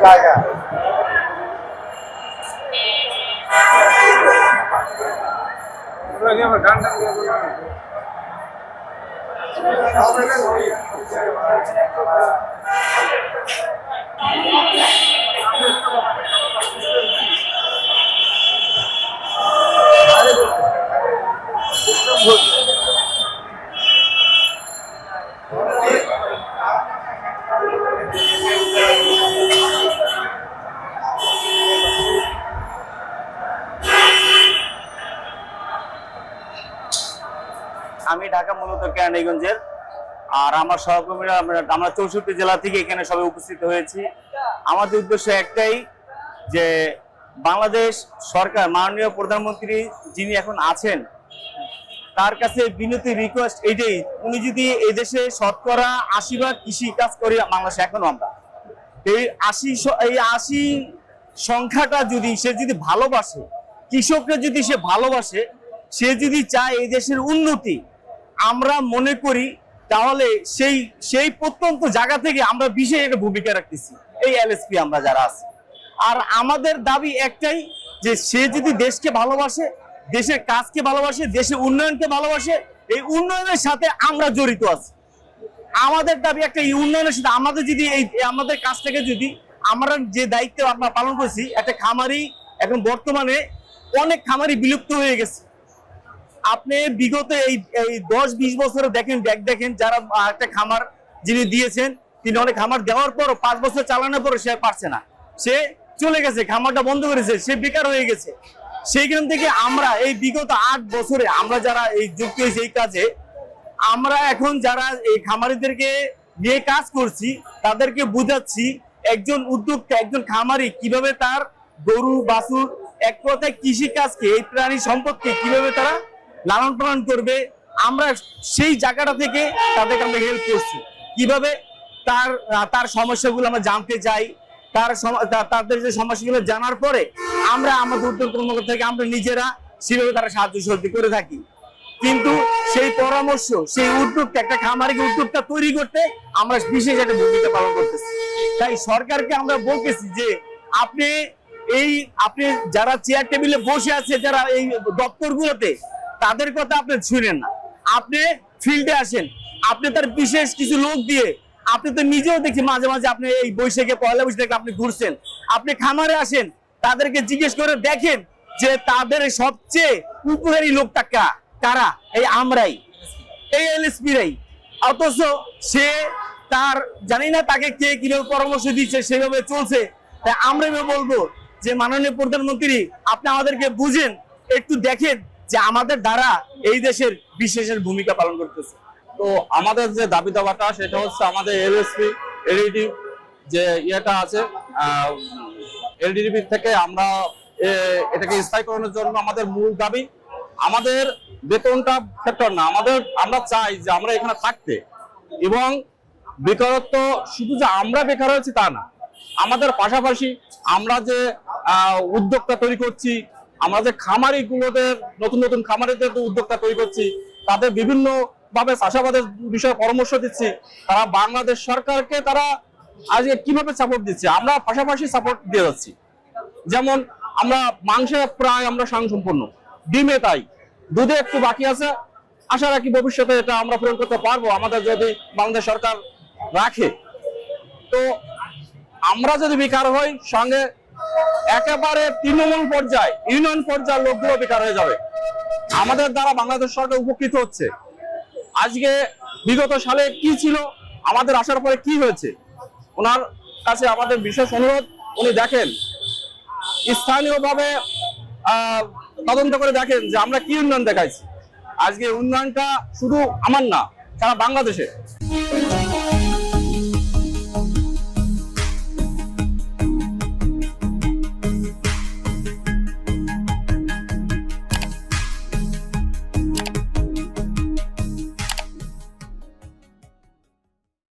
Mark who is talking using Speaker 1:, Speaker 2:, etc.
Speaker 1: জায়গা
Speaker 2: আমি ঢাকা মূলত কেরানীগঞ্জের, আর আমার সহকর্মীরা আমরা 64 জেলা থেকে এখানে সবাই উপস্থিত হয়েছি। আমাদের উদ্দেশ্য একটাই যে বাংলাদেশ সরকার, মাননীয় প্রধানমন্ত্রী যিনি এখন আছেন, তার কাছে বিনতি রিকোয়েস্ট এইটাই, উনি যদি এই দেশে শতকরা 80% কৃষি কাজ করি বাংলাদেশে এখনো আমরা, এই 80 সংখ্যাটা যদি সে যদি ভালোবাসে, কৃষকরা যদি সে ভালোবাসে, সে যদি চায় এই দেশের উন্নতি, আমরা মনে করি তাহলে সেই প্রত্যন্ত জায়গা থেকে আমরা বিশেষ একটা ভূমিকা রাখতেছি এই এলএসপি আমরা যারা আছি। আর আমাদের দাবি একটাই যে সে যদি দেশকে ভালোবাসে, দেশের কাজকে ভালোবাসে, দেশের উন্নয়নকে ভালোবাসে, এই উন্নয়নের সাথে আমরা জড়িত আছি। আমাদের দাবি একটা, এই উন্নয়নের সাথে আমাদের যদি আমাদের কাজটাকে যদি আমরা যে দায়িত্ব আমরা পালন করছি, একটা খামারি এখন বর্তমানে অনেক খামারি বিলুপ্ত হয়ে গেছে। আপনি বিগত এই 10-20 বছরে দেখেন যারা একটা খামার যিনি দিয়েছেন, তিনি অনেক খামার দেওয়ার পর 5 বছর চালানোর পর সে পারছে না, সে চলে গেছে, খামারটা বন্ধ করেছে, সে বেকার হয়ে গেছে। সেইখান থেকে আমরা এই বিগত 8 বছরে আমরা যারা এই যুক্ত হয়েছি এই কাজে, আমরা এখন যারা এই খামারিদেরকে নিয়ে কাজ করছি, তাদেরকে বুঝাচ্ছি একজন উদ্যোক্তা, একজন খামারি কিভাবে তার গরু বাছুর, এক কথায় কৃষি কাজকে, এই প্রাণী সম্পদকে কিভাবে তারা লালন পালন করবে। আমরা সেই জায়গাটা থেকে তাদেরকে আমরা হেল্প করছি, কিভাবে তার সমস্যাগুলো আমরা জানতে চাই, তাদের যে সমস্যাগুলো জানার পরে আমরা আমাদের উদ্যোগ কর্মকর্তা থেকে আমরা নিজেরা সেভাবে তারা সাহায্য সহযোগিতা করে থাকি। কিন্তু সেই পরামর্শ, সেই উদ্যোগটা, একটা খামারিকে উদ্যোগটা তৈরি করতে আমরা বিশেষ একটা ভূমিকা পালন করতেছি। তাই সরকারকে আমরা বলতেছি যে আপনি যারা চেয়ার টেবিলে বসে আছে, যারা এই দপ্তরগুলোতে, তাদের কথা আপনি শুনেন না, আপনি ফিল্ডে আসেন, আপনি তার বিশেষ কিছু লোক দিয়ে, আপনি তো নিজেও দেখছি মাঝে মাঝে আপনি এই বৈশাখে পয়লা বৈশাখে আপনি ঘুরছেন, আপনি খামারে আসেন, তাদেরকে জিজ্ঞেস করে দেখেন যে তাদের সবচেয়ে উপকারী লোকটা কারা, এই আমরাই, এই এলএসপিরাই। অথচ সে তার জানি না তাকে কে কিভাবে পরামর্শ দিচ্ছে, সেভাবে চলছে। তাই আমরা বলবো যে মাননীয় প্রধানমন্ত্রী, আপনি আমাদেরকে বুঝেন, একটু দেখেন যে আমাদের দ্বারা এই দেশের বিশেষের ভূমিকা পালন করতেছে।
Speaker 3: তো আমাদের যে দাবি দাওয়াটা সেটা হচ্ছে আমাদের এলএসপি এলইডি যে ইয়েটা আছে, এলডিডিবি থেকে আমরা এটাকে স্থায়ীকরণের জন্য আমাদের মূল দাবি, আমাদের বেতনটা ফ্যাক্টর না, আমরা চাই যে আমরা এখানে থাকতে, এবং বেকারত্ব শুধু যে আমরা বেকার হয়েছি তা না, আমাদের পাশাপাশি আমরা যে উদ্যোক্তা তৈরি করছি, আমরা যে খামারিগুলোদের নতুন নতুন খামারিদের উদ্যোক্তা তৈরি করছি, তাদের বিভিন্ন ভাবে চাষাবাদের বিষয়ে পরামর্শ দিচ্ছি, তারা বাংলাদেশ সরকারকে তারা আজকে কিভাবে সাপোর্ট দিচ্ছে, আমরা পাশাপাশি সাপোর্ট দিয়ে যাচ্ছি। যেমন আমরা মাংসে প্রায় আমরা স্বয়ংসম্পূর্ণ, ডিমে তাই, দুধে একটু বাকি আছে, আশা রাখি ভবিষ্যতে এটা আমরা পূরণ করতে পারবো আমাদের যদি বাংলাদেশ সরকার রাখে। তো আমরা যদি বেকার হই, সঙ্গে একেবারে তৃণমূল পর্যায়ে, ইউনিয়ন পর্যায়ের লোকগুলো বেকার হয়ে যাবে। আমাদের দ্বারা বাংলাদেশ সরকার উপকৃত হচ্ছে। আজকে বিগত সালে কি ছিল, আমাদের আসার পরে কি হয়েছে, ওনার কাছে আমাদের বিশেষ অনুরোধ, উনি দেখেন, স্থানীয়ভাবে তদন্ত করে দেখেন যে আমরা কি উন্নয়ন দেখাইছি। আজকে উন্নয়নটা শুধু আমার না, সারা বাংলাদেশে।